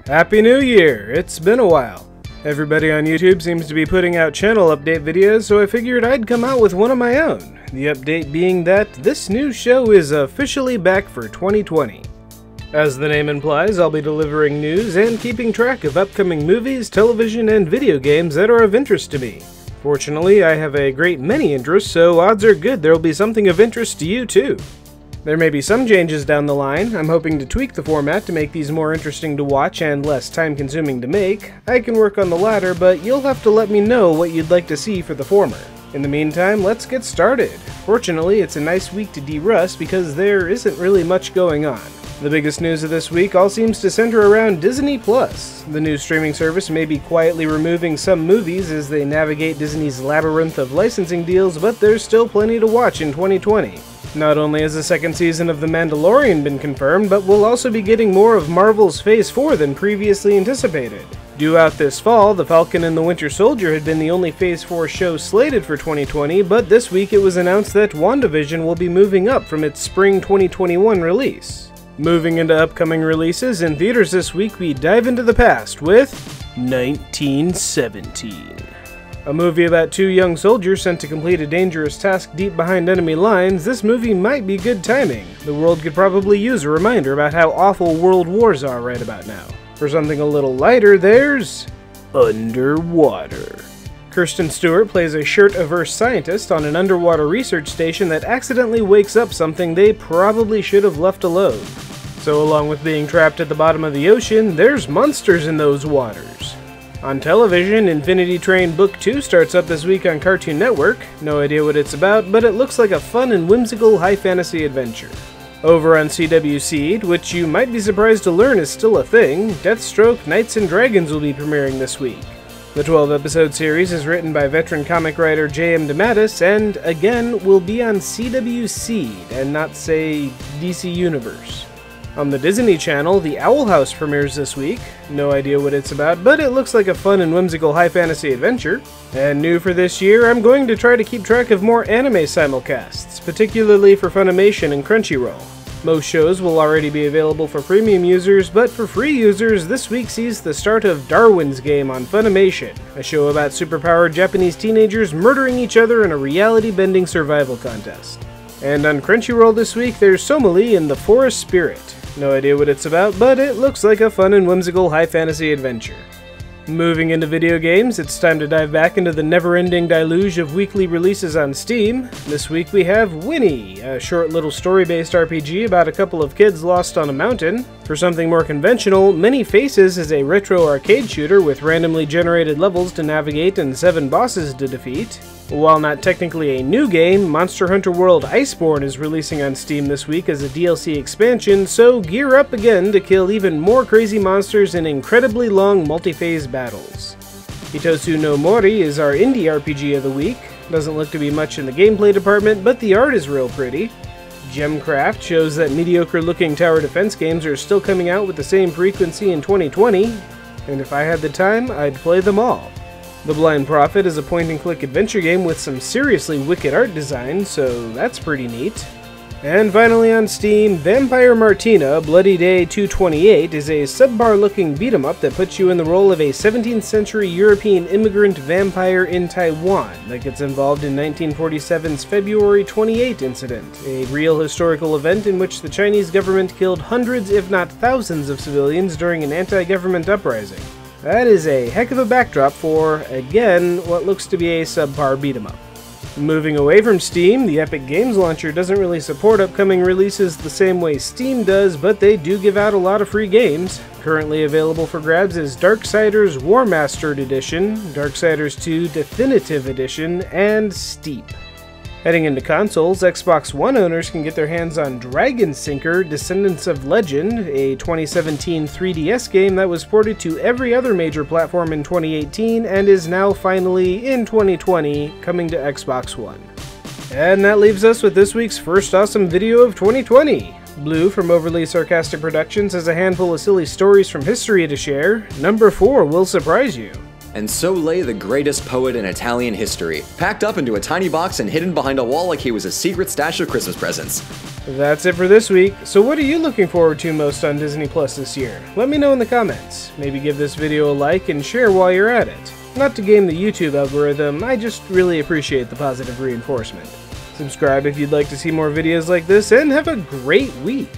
Happy New Year! It's been a while. Everybody on YouTube seems to be putting out channel update videos, so I figured I'd come out with one of my own. The update being that this new show is officially back for 2020. As the name implies, I'll be delivering news and keeping track of upcoming movies, television, and video games that are of interest to me. Fortunately, I have a great many interests, so odds are good there'll be something of interest to you too. There may be some changes down the line. I'm hoping to tweak the format to make these more interesting to watch and less time-consuming to make. I can work on the latter, but you'll have to let me know what you'd like to see for the former. In the meantime, let's get started. Fortunately, it's a nice week to de-rust because there isn't really much going on. The biggest news of this week all seems to center around Disney+. The new streaming service may be quietly removing some movies as they navigate Disney's labyrinth of licensing deals, but there's still plenty to watch in 2020. Not only has the second season of The Mandalorian been confirmed, but we'll also be getting more of Marvel's Phase 4 than previously anticipated. Due out this fall, The Falcon and the Winter Soldier had been the only Phase 4 show slated for 2020, but this week it was announced that WandaVision will be moving up from its spring 2021 release. Moving into upcoming releases in theaters this week, we dive into the past with 1917. A movie about two young soldiers sent to complete a dangerous task deep behind enemy lines. This movie might be good timing. The world could probably use a reminder about how awful world wars are right about now. For something a little lighter, there's Underwater. Kristen Stewart plays a shirt-averse scientist on an underwater research station that accidentally wakes up something they probably should have left alone. So along with being trapped at the bottom of the ocean, there's monsters in those waters. On television, Infinity Train Book 2 starts up this week on Cartoon Network. No idea what it's about, but it looks like a fun and whimsical high fantasy adventure. Over on CW Seed, which you might be surprised to learn is still a thing, Deathstroke Knights and Dragons will be premiering this week. The 12-episode series is written by veteran comic writer J.M. DeMatteis and, again, will be on CW Seed and not, say, DC Universe. On the Disney Channel, The Owl House premieres this week. No idea what it's about, but it looks like a fun and whimsical high fantasy adventure. And new for this year, I'm going to try to keep track of more anime simulcasts, particularly for Funimation and Crunchyroll. Most shows will already be available for premium users, but for free users, this week sees the start of Darwin's Game on Funimation, a show about superpowered Japanese teenagers murdering each other in a reality-bending survival contest. And on Crunchyroll this week, there's Somali in the Forest Spirit. No idea what it's about, but it looks like a fun and whimsical high fantasy adventure. Moving into video games, it's time to dive back into the never-ending deluge of weekly releases on Steam. This week we have Winnie, a short little story-based RPG about a couple of kids lost on a mountain. For something more conventional, Many Faces is a retro arcade shooter with randomly generated levels to navigate and 7 bosses to defeat. While not technically a new game, Monster Hunter World Iceborne is releasing on Steam this week as a DLC expansion, so gear up again to kill even more crazy monsters in incredibly long multi-phase battles. Hitosu no Mori is our indie RPG of the week. Doesn't look to be much in the gameplay department, but the art is real pretty. Gemcraft shows that mediocre-looking tower defense games are still coming out with the same frequency in 2020, and if I had the time, I'd play them all. The Blind Prophet is a point-and-click adventure game with some seriously wicked art design, so that's pretty neat. And finally on Steam, Vampire Martina Bloody Day 228 is a subpar-looking beat-em-up that puts you in the role of a 17th century European immigrant vampire in Taiwan that gets involved in 1947's February 28 incident, a real historical event in which the Chinese government killed hundreds if not thousands of civilians during an anti-government uprising. That is a heck of a backdrop for, again, what looks to be a subpar beat-em-up. Moving away from Steam, the Epic Games Launcher doesn't really support upcoming releases the same way Steam does, but they do give out a lot of free games. Currently available for grabs is Darksiders War Mastered Edition, Darksiders 2 Definitive Edition, and Steep. Heading into consoles, Xbox One owners can get their hands on Dragon Sinker Descendants of Legend, a 2017 3DS game that was ported to every other major platform in 2018 and is now finally, in 2020, coming to Xbox One. And that leaves us with this week's first awesome video of 2020. Blue from Overly Sarcastic Productions has a handful of silly stories from history to share. Number 4 will surprise you. And so lay the greatest poet in Italian history, packed up into a tiny box and hidden behind a wall like he was a secret stash of Christmas presents. That's it for this week. So what are you looking forward to most on Disney Plus this year? Let me know in the comments. Maybe give this video a like and share while you're at it. Not to game the YouTube algorithm, I just really appreciate the positive reinforcement. Subscribe if you'd like to see more videos like this, and have a great week!